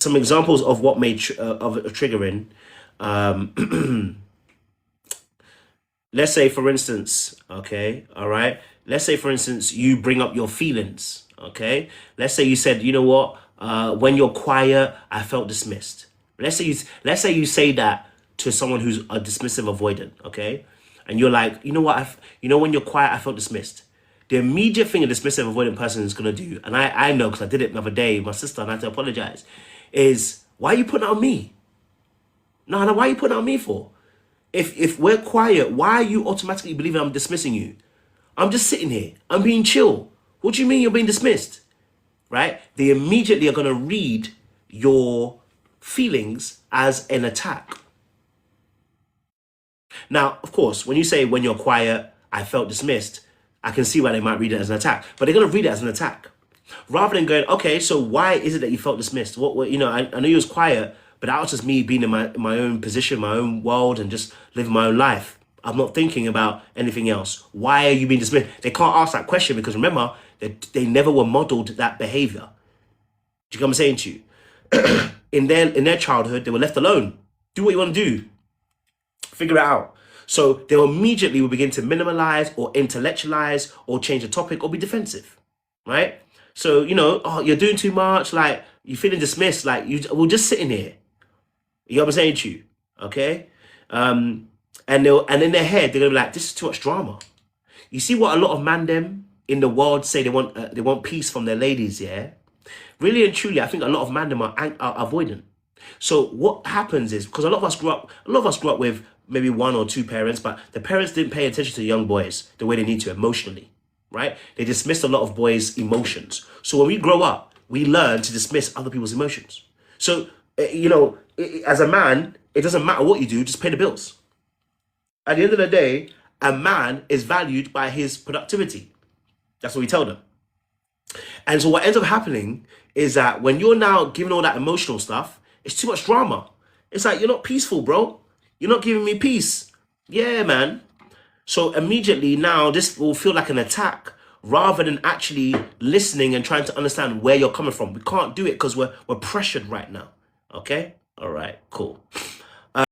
some examples of what made of triggering. Let's say, for instance, okay, all right. Let's say, for instance, you bring up your feelings. Okay. Let's say you said, you know what? When you're quiet, I felt dismissed. Let's say you say that to someone who's a dismissive avoidant. Okay, and you're like, you know what? When you're quiet, I felt dismissed. The immediate thing a dismissive avoidant person is gonna do, and I know because I did it the other day with my sister and I had to apologize, is why are you putting it on me? No, why are you putting it on me for? If we're quiet, why are you automatically believing I'm dismissing you? I'm just sitting here. I'm being chill. What do you mean you're being dismissed? Right? They immediately are going to read your feelings as an attack. Now, of course, when you say when you're quiet, I felt dismissed, I can see why they might read it as an attack. But they're going to read it as an attack. Rather than going, okay, so why is it that you felt dismissed? What I know you was quiet, but that was just me being in my own position, my own world, and just living my own life. I'm not thinking about anything else. Why are you being dismissed? They can't ask that question because remember, they never were modeled that behavior. Do you get what I'm saying to you? in their childhood, they were left alone. Do what you want to do. Figure it out. So they'll immediately will begin to minimalize or intellectualize or change the topic or be defensive, right? So, oh, you're doing too much, like, you're feeling dismissed, like, we're just sitting here. You know what I'm saying to you? Okay? And in their head, they're going to be like, this is too much drama. You see what a lot of man them in the world say they want peace from their ladies, yeah? Really and truly, I think a lot of man them are avoidant. So what happens is, because a lot of us grew up with maybe one or two parents, but the parents didn't pay attention to the young boys the way they need to emotionally, right? They dismissed a lot of boys' emotions. So when we grow up, we learn to dismiss other people's emotions. So, as a man, it doesn't matter what you do, just pay the bills. At the end of the day, a man is valued by his productivity. That's what we tell them. And so what ends up happening is that when you're now giving all that emotional stuff, it's too much drama. It's like, you're not peaceful, bro. You're not giving me peace. Yeah, man. So immediately now this will feel like an attack rather than actually listening and trying to understand where you're coming from. We can't do it because we're pressured right now. Okay? All right, cool.